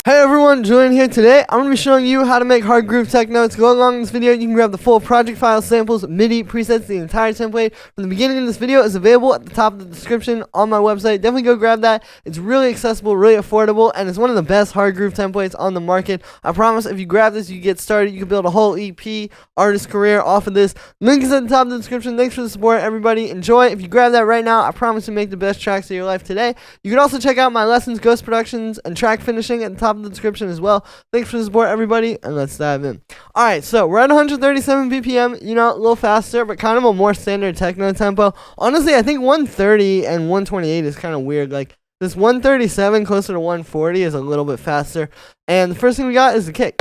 Hey everyone, Julian here. Today I'm going to be showing you how to make Hardgroove techno. To go along in this video, you can grab the full project file, samples, MIDI, presets, the entire template from the beginning of this video is available at the top of the description on my website. Definitely go grab that. It's really accessible, really affordable, and it's one of the best Hardgroove templates on the market. I promise if you grab this, you get started. You can build a whole EP, artist career off of this. Link is at the top of the description. Thanks for the support, everybody. Enjoy. If you grab that right now, I promise to make the best tracks of your life today. You can also check out my lessons, ghost productions, and track finishing at the top of the description as well. Thanks for the support, everybody, and let's dive in. Alright, so we're at 137 BPM, you know, a little faster, but kind of a more standard techno tempo. Honestly, I think 130 and 128 is kind of weird. Like, this 137 closer to 140 is a little bit faster. And the first thing we got is the kick.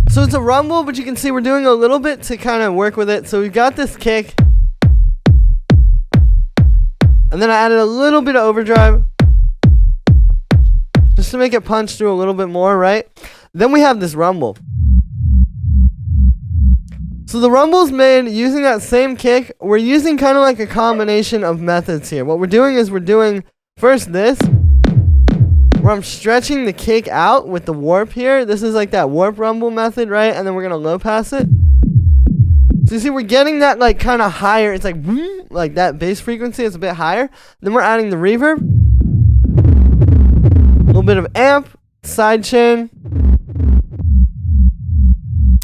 So it's a rumble, but you can see we're doing a little bit to kind of work with it. So we've got this kick. And then I added a little bit of overdrive just to make it punch through a little bit more, right? Then we have this rumble. So the rumble's made using that same kick. We're using kind of like a combination of methods here. What we're doing is we're doing first this, where I'm stretching the kick out with the warp here. This is like that warp rumble method, right? And then we're going to low pass it. So you see we're getting that like kind of higher. It's like that bass frequency is a bit higher. Then we're adding the reverb. A little bit of amp, sidechain.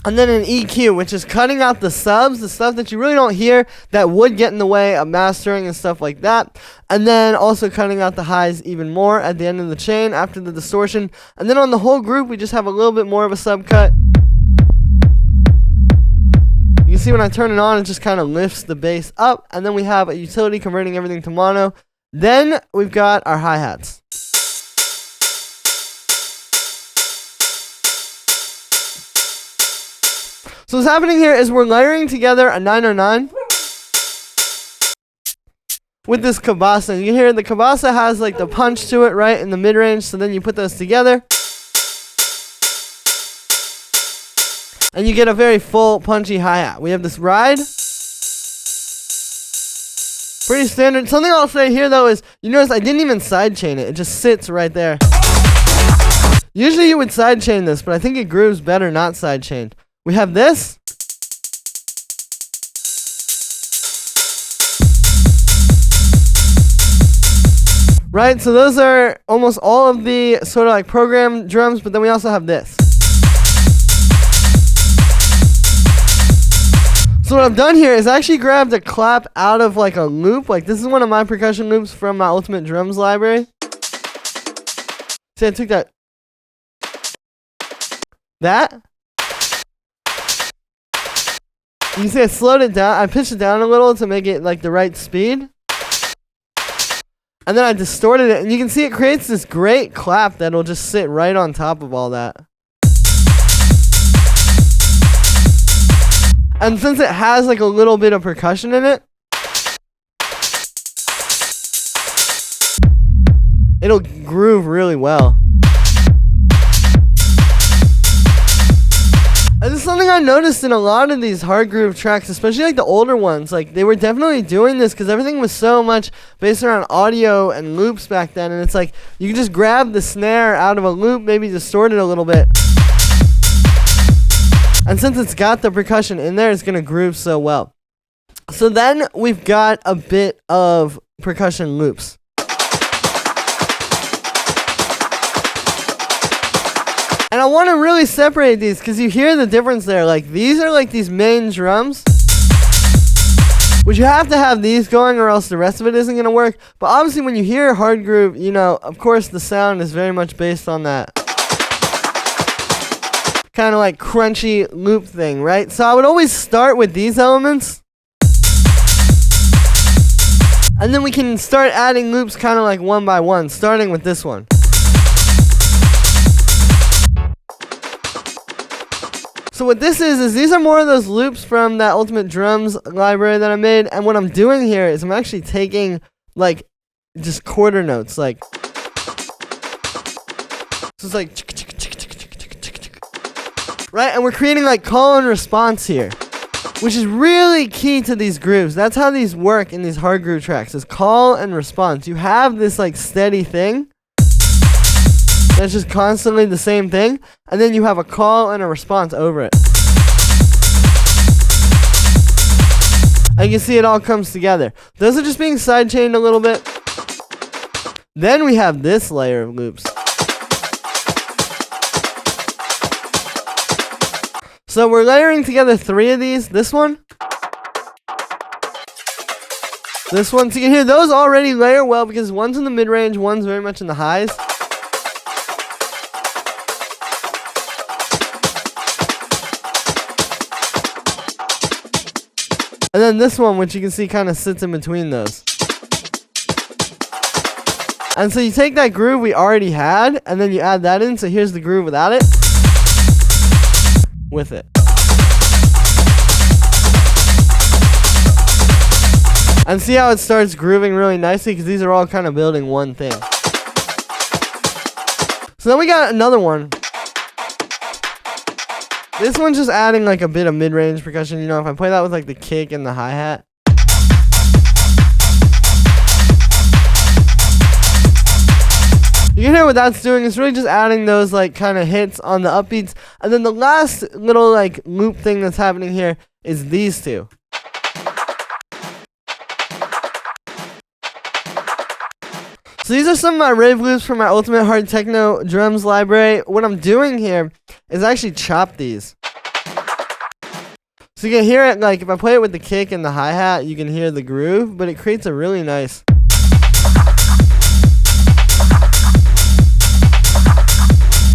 And then an EQ, which is cutting out the subs, the stuff that you really don't hear that would get in the way of mastering and stuff like that. And then also cutting out the highs even more at the end of the chain after the distortion. And then on the whole group, we just have a little bit more of a subcut. You can see when I turn it on, it just kind of lifts the bass up. And then we have a utility converting everything to mono. Then we've got our hi-hats. So what's happening here is we're layering together a 909 with this kabasa. You hear the kabasa has like the punch to it, right, in the mid-range. So then you put those together. And you get a very full, punchy hi-hat. We have this ride. Pretty standard. Something I'll say here, though, is you notice I didn't even sidechain it. It just sits right there. Usually you would sidechain this, but I think it grooves better not sidechained. We have this. Right, so those are almost all of the sort of like program drums, but then we also have this. So what I've done here is I actually grabbed a clap out of like a loop. Like this is one of my percussion loops from my Ultimate Drums library. See, I took that. You can see I slowed it down. I pitched it down a little to make it like the right speed. And then I distorted it. And you can see it creates this great clap that'll just sit right on top of all that. And since it has like a little bit of percussion in it, it'll groove really well. And this is something I noticed in a lot of these Hardgroove tracks, especially like the older ones. Like they were definitely doing this because everything was so much based around audio and loops back then. And it's like you can just grab the snare out of a loop, maybe distort it a little bit. And since it's got the percussion in there, it's going to groove so well. So then we've got a bit of percussion loops. And I want to really separate these because you hear the difference there. Like these are like these main drums, which you have to have these going or else the rest of it isn't going to work. But obviously when you hear Hardgroove, you know, of course the sound is very much based on that kind of like crunchy loop thing, right? So I would always start with these elements. And then we can start adding loops kind of like one by one, starting with this one. So what this is these are more of those loops from that Ultimate Drums library that I made. And what I'm doing here is I'm actually taking like just quarter notes, like. So it's like. Right, and we're creating like call and response here. which is really key to these grooves. That's how these work in these hard groove tracks, is call and response. You have this like steady thing that's just constantly the same thing, and then you have a call and a response over it. And you can see it all comes together. Those are just being sidechained a little bit. Then we have this layer of loops. So we're layering together 3 of these. This one. This one. So you can hear those already layer well because one's in the mid-range, one's very much in the highs. And then this one, which you can see kind of sits in between those. And so you take that groove we already had, and then you add that in. So here's the groove without it. With it. And see how it starts grooving really nicely? Because these are all kind of building one thing. So then we got another one. This one's just adding like a bit of mid-range percussion. You know, if I play that with like the kick and the hi-hat. You can hear what that's doing. It's really just adding those like kind of hits on the upbeats. And then the last little like loop thing that's happening here is these two. So these are some of my rave loops from my Ultimate Hard Techno drums library. What I'm doing here is actually chop these. So you can hear it, like if I play it with the kick and the hi-hat, you can hear the groove, but it creates a really nice.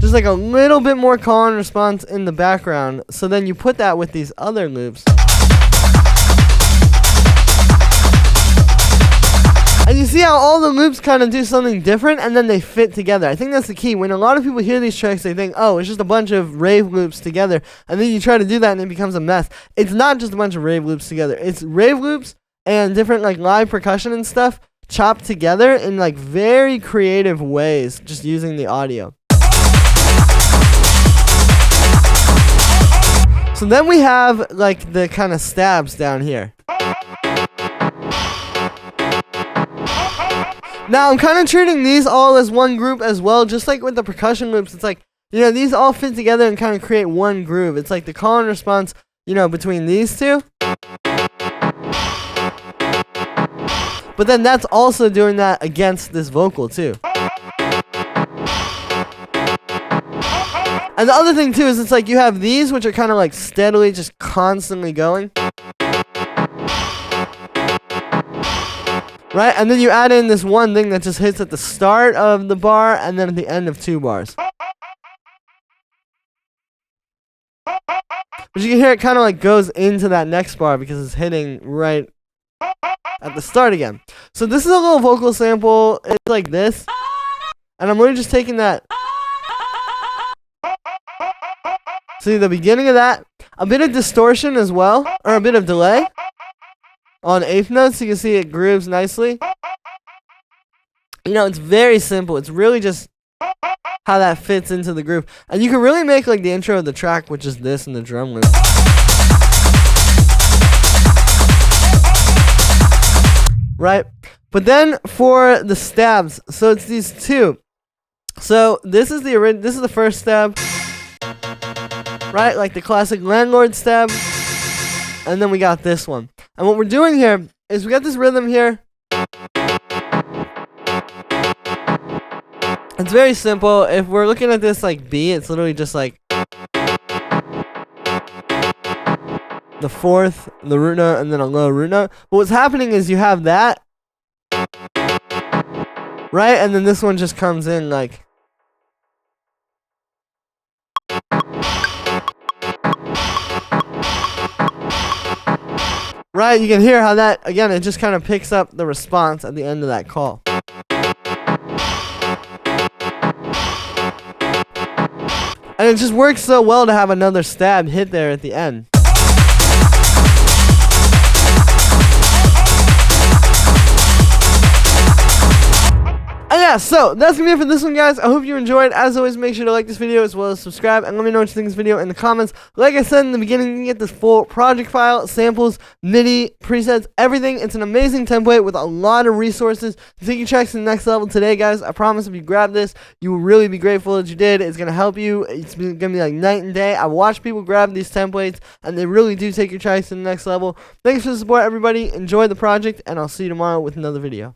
Just like a little bit more call and response in the background. So then you put that with these other loops. And you see how all the loops kind of do something different and then they fit together. I think that's the key. When a lot of people hear these tracks, they think, oh, it's just a bunch of rave loops together. And then you try to do that and it becomes a mess. It's not just a bunch of rave loops together. It's rave loops and different like live percussion and stuff chopped together in like very creative ways, just using the audio. So then we have like the kind of stabs down here. Now, I'm kind of treating these all as one group as well, just like with the percussion loops. It's like, you know, these all fit together and kind of create one groove. It's like the call and response, you know, between these two. But then that's also doing that against this vocal, too. And the other thing, too, is it's like you have these, which are kind of like steadily just constantly going. Right, and then you add in this one thing that just hits at the start of the bar and then at the end of 2 bars. But you can hear it kind of like goes into that next bar because it's hitting right at the start again. So this is a little vocal sample. It's like this. And I'm really just taking that. See the beginning of that. A bit of distortion as well, or a bit of delay. On 8th notes, you can see it grooves nicely. You know, it's very simple. It's really just how that fits into the groove. And you can really make like the intro of the track, which is this and the drum loop. Right? But then for the stabs, so it's these two. So this is the first stab. Right? Like the classic landlord stab. And then we got this one. And what we're doing here is we got this rhythm here. It's very simple. If we're looking at this like B, it's literally just like the 4th, the root note, and then a low root note. But what's happening is you have that, right? And then this one just comes in like. Right, you can hear how that, again, it just kind of picks up the response at the end of that call. And it just works so well to have another stab hit there at the end. And yeah, so that's gonna be it for this one, guys. I hope you enjoyed. As always, make sure to like this video as well as subscribe, and let me know what you think of this video in the comments. Like I said in the beginning, you can get this full project file, samples, MIDI, presets, everything. It's an amazing template with a lot of resources to take your tracks to the next level today, guys. I promise if you grab this, you will really be grateful that you did. It's gonna help you. It's gonna be like night and day. I watch people grab these templates, and they really do take your tracks to the next level. Thanks for the support, everybody. Enjoy the project, and I'll see you tomorrow with another video.